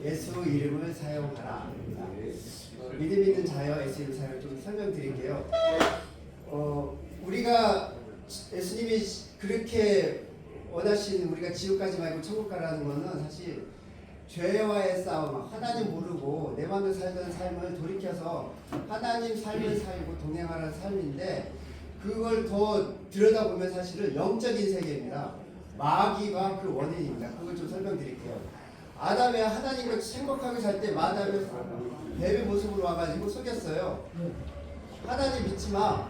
예수 이름을 사용하라. 믿음 있는 자여 예수 이름 사용 좀 설명드릴게요. 우리가 예수님이 그렇게 원하시는 우리가 지옥 가지 말고 천국 가라는 거는 사실 죄와의 싸움, 하나님 모르고 내 맘대로 살던 삶을 돌이켜서 하나님 삶을 살고 동행하라는 삶인데, 그걸 더 들여다보면 사실은 영적인 세계입니다. 마귀가 그 원인입니다. 그걸 좀 설명드릴게요. 아담이 하나님과 행복하게 살 때 마담이 뱀의 모습으로 와가지고 속였어요. 하나님 믿지 마.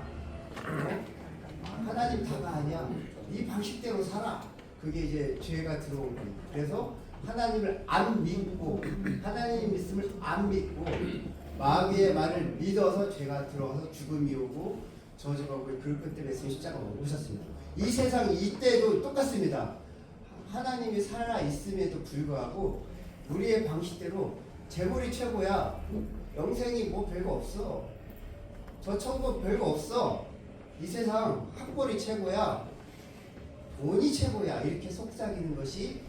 하나님 다가 아니야. 네 방식대로 살아. 그게 이제 죄가 들어온 거예요. 그래서 하나님을 안 믿고, 하나님 믿음을 안 믿고 마귀의 말을 믿어서 죄가 들어와서 죽음이 오고 저주가 오고, 그 때문에 십자가 오셨습니다. 이 세상이 이때도 똑같습니다. 하나님이 살아 있음에도 불구하고 우리의 방식대로 재물이 최고야. 영생이 뭐 별거 없어. 저 천국 별거 없어. 이 세상 학벌이 최고야. 돈이 최고야. 이렇게 속삭이는 것이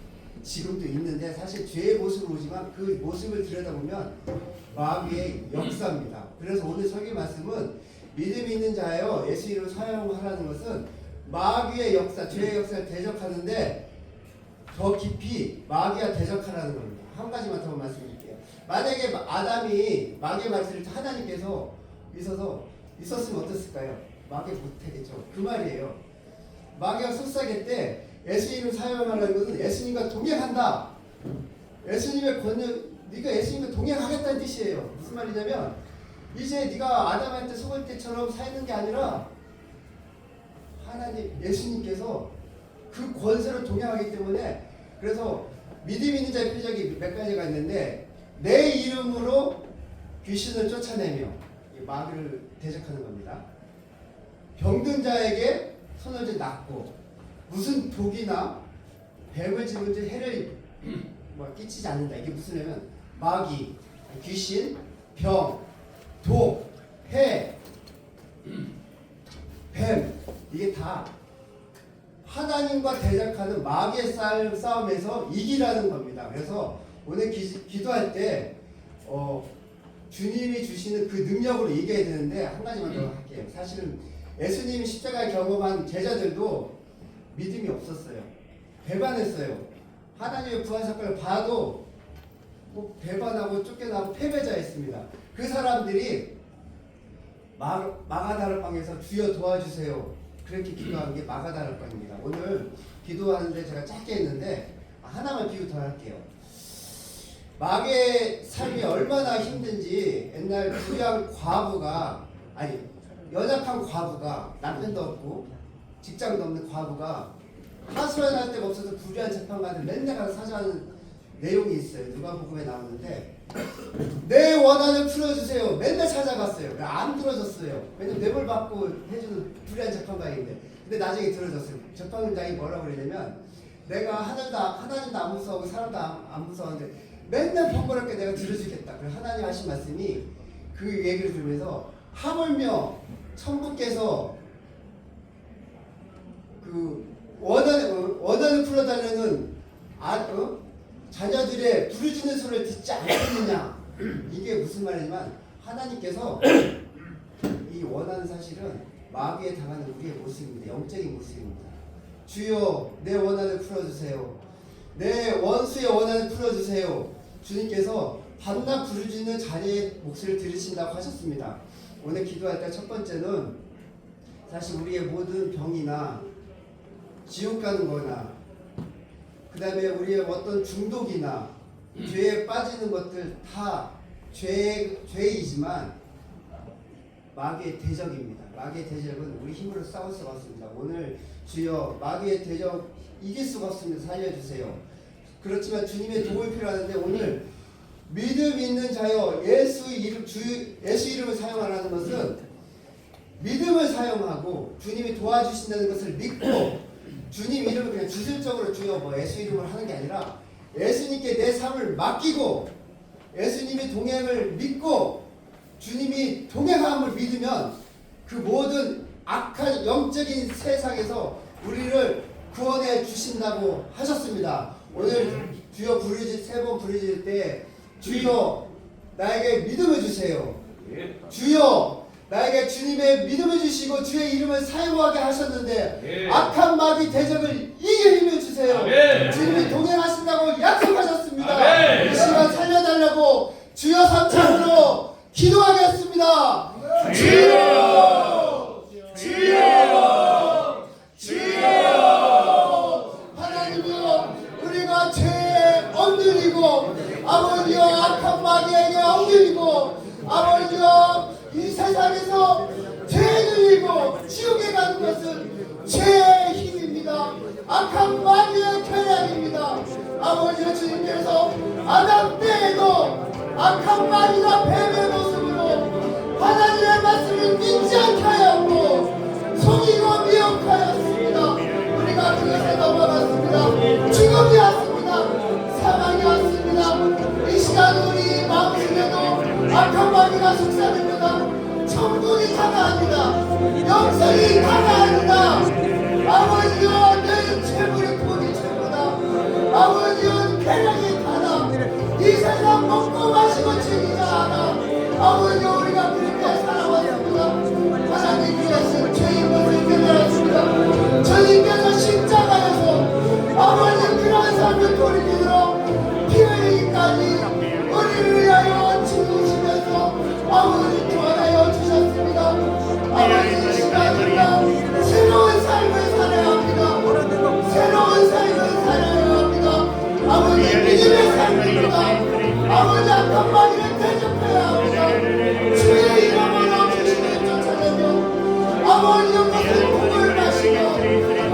지금도 있는데, 사실 죄의 모습으로 오지만 그 모습을 들여다보면 마귀의 역사입니다. 그래서 오늘 설교 말씀은 믿음이 있는 자여 예수 이름을 사용하라는 것은 마귀의 역사, 죄의 역사를 대적하는데 더 깊이 마귀와 대적하라는 겁니다. 한 가지만 더 말씀드릴게요. 만약에 아담이 마귀의 말씀을 하나님께서 있었으면 어땠을까요? 마귀 못하겠죠. 그 말이에요. 마귀가 속삭일 때 예수 이름 사용하라는 것은 예수님과 동행한다. 예수님의 권능, 네가 예수님과 동행하겠다는 뜻이에요. 무슨 말이냐면 이제 네가 아담한테 속을 때처럼 사는 게 아니라 하나님, 예수님께서 그 권세로 동행하기 때문에, 그래서 믿음 있는 자의 표적이 몇 가지가 있는데, 내 이름으로 귀신을 쫓아내며 마귀를 대적하는 겁니다. 병든 자에게 손을 놨고, 무슨 독이나 뱀을 집은 지 해를 끼치지 않는다. 이게 무슨 애면 마귀, 귀신, 병, 독, 해, 뱀, 이게 다 하나님과 대적하는 마귀의 싸움에서 이기라는 겁니다. 그래서 오늘 기도할 때 주님이 주시는 그 능력으로 이겨야 되는데, 한 가지만 더 할게요. 사실은 예수님이 십자가를 경험한 제자들도 믿음이 없었어요. 배반했어요. 하나님의 부활 사건을 봐도 배반하고 쫓겨나고 패배자였습니다. 그 사람들이 마가다락방에서 주여 도와주세요, 그렇게 기도한 게 마가다락방입니다. 오늘 기도하는데 제가 짧게 했는데 하나만 비유 더 할게요. 마귀의 삶이 얼마나 힘든지, 옛날 부양 과부가, 아니 연약한 과부가, 남편도 없고 직장도 없는 과부가 하소연할 데가 없어서 불의한 재판관을 맨날 가서 사죄하는 내용이 있어요. 누가복음에 나오는데, 내 원한을 풀어주세요. 맨날 찾아갔어요. 안 들어줬어요. 왜냐면 뇌물 받고 해주는 불의한 재판관인데. 근데 나중에 들어줬어요. 재판장이 뭐라고 그러냐면, 내가 하나님도 안 무서워하고 사람도 안 무서워하는데 맨날 번거롭게 내가 들어주겠다. 그래서 하나님 하신 말씀이, 그 얘기를 들으면서 하물며 천부께서 그 원한을 풀어달라는 자녀들의 부르짖는 소리를 듣지 않겠느냐. 이게 무슨 말이냐면, 하나님께서 이 원하는 사실은 마귀에 당하는 우리의 모습입니다. 영적인 모습입니다. 주여 내 원한을 풀어주세요. 내 원수의 원한을 풀어주세요. 주님께서 밤낮 부르짖는 자녀의 목소리를 들으신다고 하셨습니다. 오늘 기도할 때 첫 번째는 사실 우리의 모든 병이나 지옥 가는 거나, 그 다음에 우리의 어떤 중독이나 죄에 빠지는 것들 다 죄이지만 마귀의 대적입니다. 마귀의 대적은 우리 힘으로 싸울 수가 없습니다. 오늘 주여 마귀의 대적 이길 수가 없습니다. 살려주세요. 그렇지만 주님의 도움이 필요하는데, 오늘 믿음 있는 자여 예수 이름을 사용하라는 것은 믿음을 사용하고 주님이 도와주신다는 것을 믿고, 주님 이름을 그냥 주술적으로 주여 예수 이름을 하는 게 아니라 예수님께 내 삶을 맡기고 예수님의 동행을 믿고 주님이 동행함을 믿으면 그 모든 악한 영적인 세상에서 우리를 구원해 주신다고 하셨습니다. 오늘 주여 부르실 3번 부르실 때 주여 나에게 믿음을 주세요. 주여 나에게 주님의 믿음을 주시고 주의 이름을 사용하게 하셨는데 악한 마귀 대적을 이길 힘을 주세요. 주님이 동행하신다고 약속하셨습니다. 이 시간 살려달라고 주여 3차로 기도하겠습니다. 주여 주여 주여 하나님이여 우리가 죄에 엉들리고 아버지여 악한 마귀에게 엉들리고 아버지여 이 세상에서 죄를 지고 지옥에 가는 것은 죄의 힘입니다. 악한 마귀의 계략입니다. 아버지여 주님께서 아담 때에도 악한 마귀가 뱀의 모습으로 하나님의 말씀을 믿지 않게 하였고 속이고 미혹하였습니다. 우리가 그것에 넘어갔습니다. 죽음이 왔습니다. 사망이 왔습니다. 이 시간 우리 마음속에도 악한 마귀가 속삭입니다. 천국이 다가옵니다. 영생이 다가옵니다. 아버지여 내 재물이 돈이 최고다. 아버지여 쾌락이 다다. 이 세상 먹고 마시고 즐기자 하나 아버지여 우리가 그렇게 살아왔습니다. 하나님께서 죄인 것을 깨달았습니다. 주님께서 십자가에서 아버지 그런 삶을 돌이키도록 피 흘리기까지 우리를 위하여 죽으시면서 아버지 구원하여 주셨습니다. 아버지 이 시간 우리가 새로운 삶을 살아야 합니다. 새로운 삶을 살아야 합니다. 아버지 믿음의 삶입니다. 아버지 악한 마귀를 대적해야 합니다. 주의 이름으로 귀신을 쫓아내며 아버지 것을 공을 마시며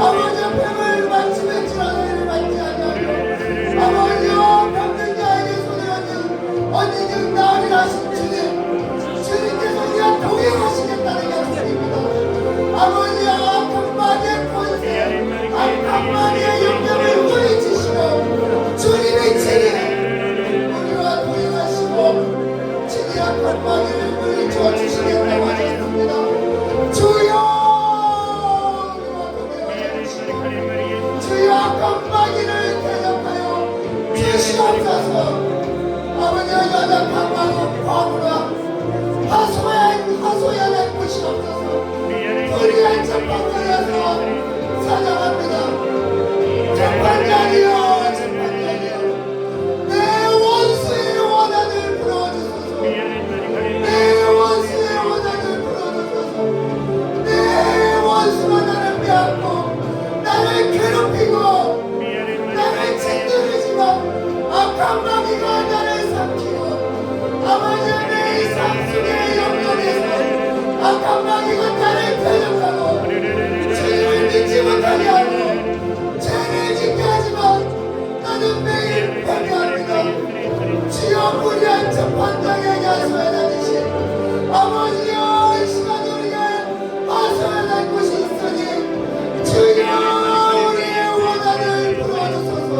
아버지 뱀을 맞추며 지나가기를 맞지 아니하며 아버지여 병든 자에게 손을 얹은 언제든 나으리라 하신 주님께서 우리가 동행하시겠다는 약속입니다. 아버지여 악한 마귀의 권세 악한 마귀의 영역을 물리치시고 주님의 진리 우리와 동행하시고 진리 악한 마귀를 물리쳐 주시겠다고 하셨습니다. 주여 우리와 동행하시고 주여 악한 마귀를 대적하여 주시옵소서. 아버지여 연약한 마음 과부라 하소연할 곳이 없어서 불의한 재판장에서 사장합니다. 재판장이여 재판장이여 내 원수의 원한을 풀어주소서. 내 원수의 원한을 풀어주소서. 내 원수가 나를 빼앗고 나를 괴롭히고 나를 짓누르지만 악한 마귀가 나를 삼키고 아버지의 내 삶 속의 영역에서 악한 마귀가 나를 대적하고 주님을 믿지 못하게 하고 죄를 짓게 하지만 나는 매일 패배합니다. 주여 불의한 재판장에게 하소연하듯이 아버지여 이 시간 우리가 하소연할 곳이 있으니 주여 우리의 원한을 풀어주소서.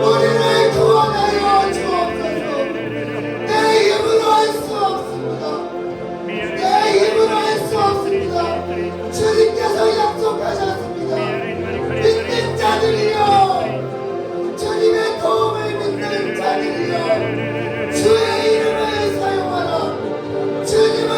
우리를 구원하여 주옵소서. 내 힘으로 할 수 없습니다. 내 힘으로 할 수 없습니다. 주님께서 약속하셨습니다. 믿는 자들이여 주님의 도움을 믿는 자들이여 주의 이름을 사용하라. 주님을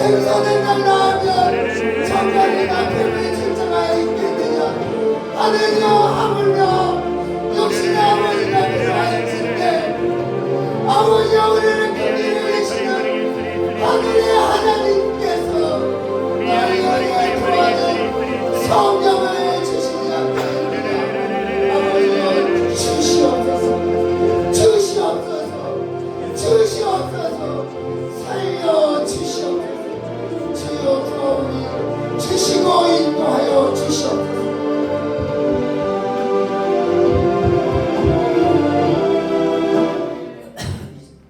생선을 날라하면 정갈이가 뱀을 진정하여 있겠느냐. 하느냐 하물며 역시 아버지가 그러할진대 아버지여 우리를 긍휼히 계시는 하늘의 하나님께서 너희에게 구하는 성령을 주시지 않겠느냐. 아버지여 주시옵소서 주시옵소서 주시옵소서 살려주시옵소서. 주여 구원이 주시고 인도하여 주시옵소서.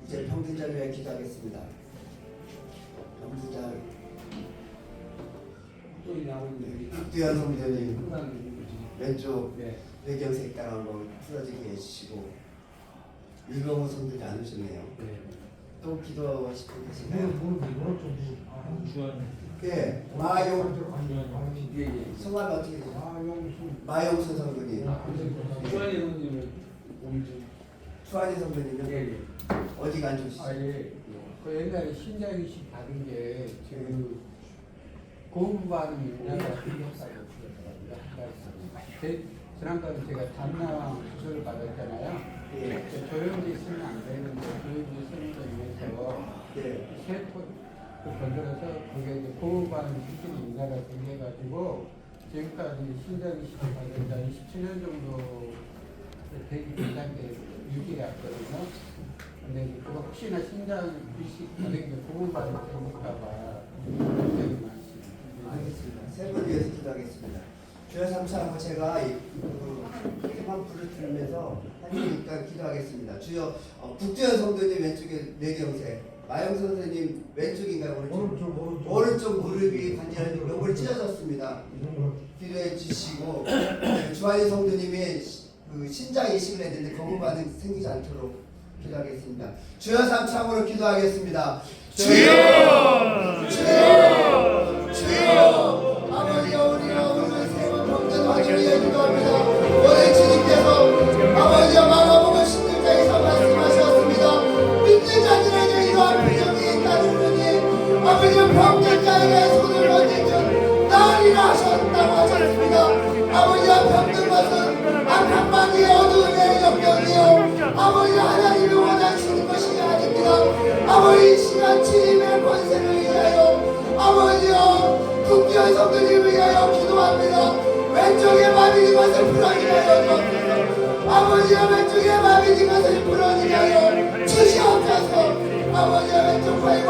이제 병든자를 위해 기도하겠습니다. 병든자 국두현 성전님 왼쪽 뇌경색 당한 거 풀어지게 해주시고 일병호 성전이 안 오셨네요. 또 기도하고 싶은 계신가요? 네, 마용 성함이 어떻게 되죠? 마용순 성도님. 추한이 성도님요? 어디가 안 좋으시죠? 그 옛날에 신장이식 받은 게 그 고음반 문화가 생겼어요. 지난번에 제가 담낭 수술을 받았잖아요. 조용히 있으면 안 되는데 조용히 있으면 위해서 세포 건드려서 그게 이제 고음반 수술이 문화가 생겨가지고 지금까지 신장이식 받은 지 27년 정도 되기 괜찮게 유지해왔거든요. 근데 그거 혹시나 신장 이식 받은 게 고음반이 될까봐 굉장히 많습니다. 알겠습니다. 세 분 위해서 기도하겠습니다. 주여 삼창하고 제가 세만 불을 들으면서 하니까 기도하겠습니다. 주여 국두현 성도님 왼쪽에 뇌경색, 마영 선생님 왼쪽인가요? 오른쪽 무릎이 관절이 요걸 찢어졌습니다. 기도해 주시고 주한이 성도님이 그 신장 이식을 했는데 거부 반응 생기지 않도록 기도하겠습니다. 주여 삼창으로 기도하겠습니다. 주여! 주여! 주여! 아버지여 우리가 오늘 세번 병든 확인 위해 기도합니다. 오늘 주님께서 아버지여 마가복음 16장에서 말씀하셨습니다. 믿는 자들에게 이러한 표적이 있다느니 아버지여 병든 자에게 손을 얹은 나으리라 하셨다고 하셨습니다. 아버지여 병든 것은 악한 마귀의 어두움의 영역이요 아버지 하나님이 원하시는 것이 아닙니다. 아버지 이 시간 주님의 권세를 위하여 아버지여 국기한 성도님을 위하여 기도합니다. 왼쪽에 마비된 것을 풀어지게 하여 주옵소서. 아버지여 왼쪽에 마비된 것을 풀어지게 하여 주시옵소서. 아버지여 왼쪽 팔과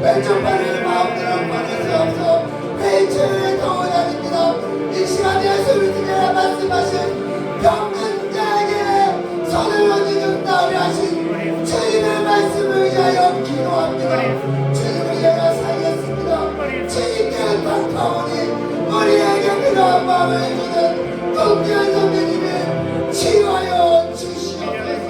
왼쪽 발을 마음대로 꺼낼 수 없어 회초의 동원 아닙니다. 이 시간 예수를 통해 말씀하신 병든 자에게 손을 얹는 나으리 하신 주님의 말씀을 위하여 기도합니다. 주님을 위하여 살겠습니다. 주님께 가까우니 우리에게 그러한 마음을 주는 국기한 선배님을 치유하여 주시옵소서.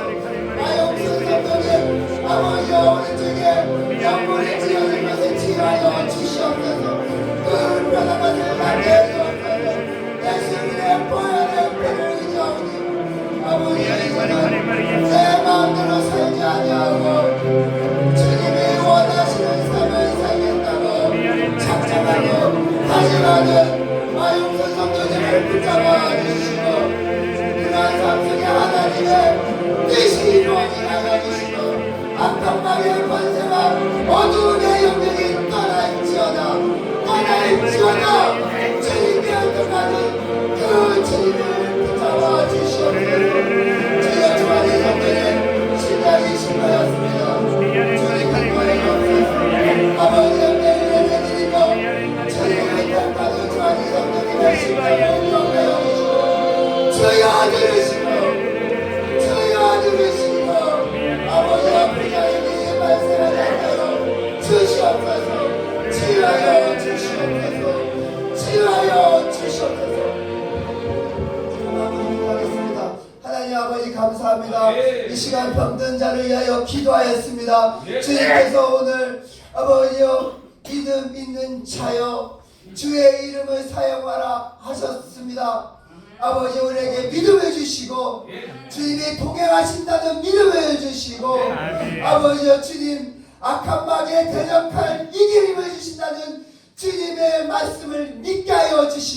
마용순 선배님 아버지여 오른쪽에 영물이 찢어진 것을 치유하여 주시옵소서. 그 불편한 것을 만져주옵소서. 예수님의 보혈의 피를 의지하오니 아버지 이제는 내 마음대로 살지 아니하고 주님이 원하시는 삶을 살겠다고 작정하고 다짐하는 마용선 성도님을 붙잡아 주시고 그러한 삶 속에 하나님의 뜻이 이루어지게 해주시고 악한 마귀의 권세가 어두움의 영역이 떠날지어다 주님께 한동하는 그 주님을 붙잡아 주시옵소서. 주여 주만의 성도님 신장이 신고였습니다. 주님 그거에 없어서 아버지의 매일의 대들이고 주님의 택하는 주만의 성도님의 신장을 기억하여 주시고 주여 들으시고 주여 들으시고 아버지의 부자에게 말씀을 하여 주시옵소서. 치유하여 주시옵소서. 치유하여 주시옵소서. 기도하겠습니다. 하나님 아버지 감사합니다. 이 시간 병든 자를 위하여 기도하였습니다. 주님께서 오늘 아버지여 믿음 있는 자여 주의 이름을 사용하라 하셨습니다. 아버지 우리에게 믿음을 주시고 주님이 동행하신다는 믿음을 주시고 아버지여 주님 악한 마귀에 대적할 이기림을 주신다는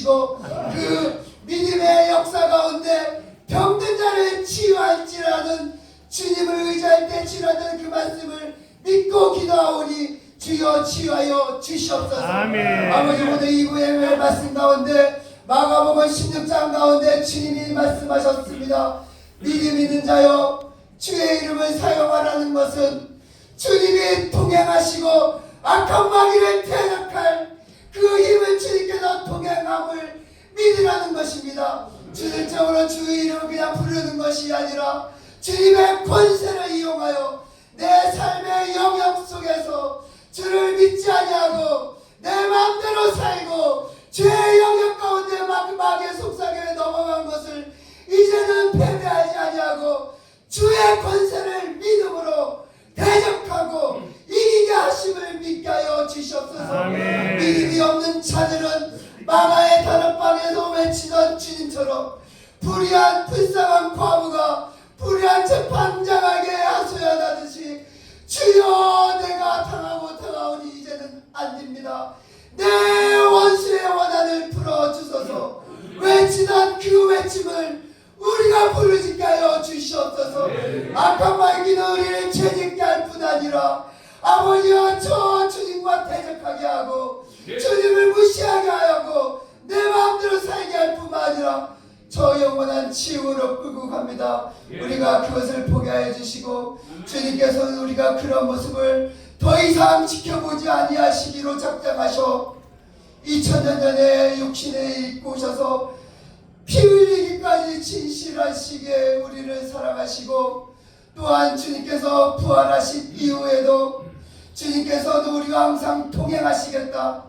주시고 그 믿음의 역사 가운데 병든 자를 치유할지라는 주님을 의지할 때 치유하는 그 말씀을 믿고 기도하오니 주여 치유하여 주시옵소서. 아멘. 아버지 오늘 이부의 말씀 가운데 마가복음 16장 가운데 주님이 말씀하셨습니다. 믿음 있는 자여 주의 이름을 사용하라는 것은 주님이 동행하시고 악한 마귀를 대적할 그 힘을 주님께서 동행함을 믿으라는 것입니다. 주들적으로 주의 이름을 그냥 부르는 것이 아니라 주님의 권세를 이용하여 내 삶의 영역 속에서 주를 믿지 아니하고 내 마음대로 살고 죄의 영역 가운데 마귀의 속삭임에 넘어간 것을 이제는 패배하지 아니하고 주의 권세를 믿음으로 대적하고 이기게 하심을 믿게 하여 주시옵소서. 아멘. 믿음이 없는 자들은 마가의 다락방에서 외치던 주님처럼 불의한 불쌍한 과부가 불의한 재판장에게 하소연하듯이 주여 내가 당하고 당하오니 이제는 안 됩니다. 내 원수의 원한을 풀어주소서. 외치던 그 외침을 우리가 부르짖게 하여 주시옵소서. 악한 말기는 우리를 죄짓게 할 뿐 아니라 아버지여 저 주님과 대적하게 하고 주님을 무시하게 하고 내 마음대로 살게 할 뿐만 아니라 저 영원한 치유로 끌고 갑니다. 우리가 그것을 보게 하여 주시고 주님께서는 우리가 그런 모습을 더 이상 지켜보지 아니하시기로 작정하셔 2000년 전에 육신에 입고 오셔서 피 흘리기까지 진실하시게 우리를 사랑하시고 또한 주님께서 부활하신 이후에도 주님께서도 우리가 항상 동행하시겠다.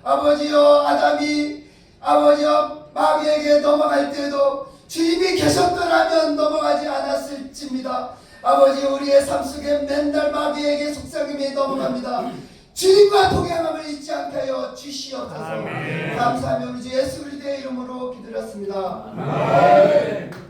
아버지여 아담이 아버지여 마귀에게 넘어갈 때도 주님이 계셨더라면 넘어가지 않았을지입니다. 아버지 우리의 삶 속에 맨날 마귀에게 속삭임이 넘어갑니다. 주님과 동행함을 잊지 않게 하여 주시옵소서. 감사하며 우리 주 예수 그리스도의 이름으로 기도했습니다. 아멘.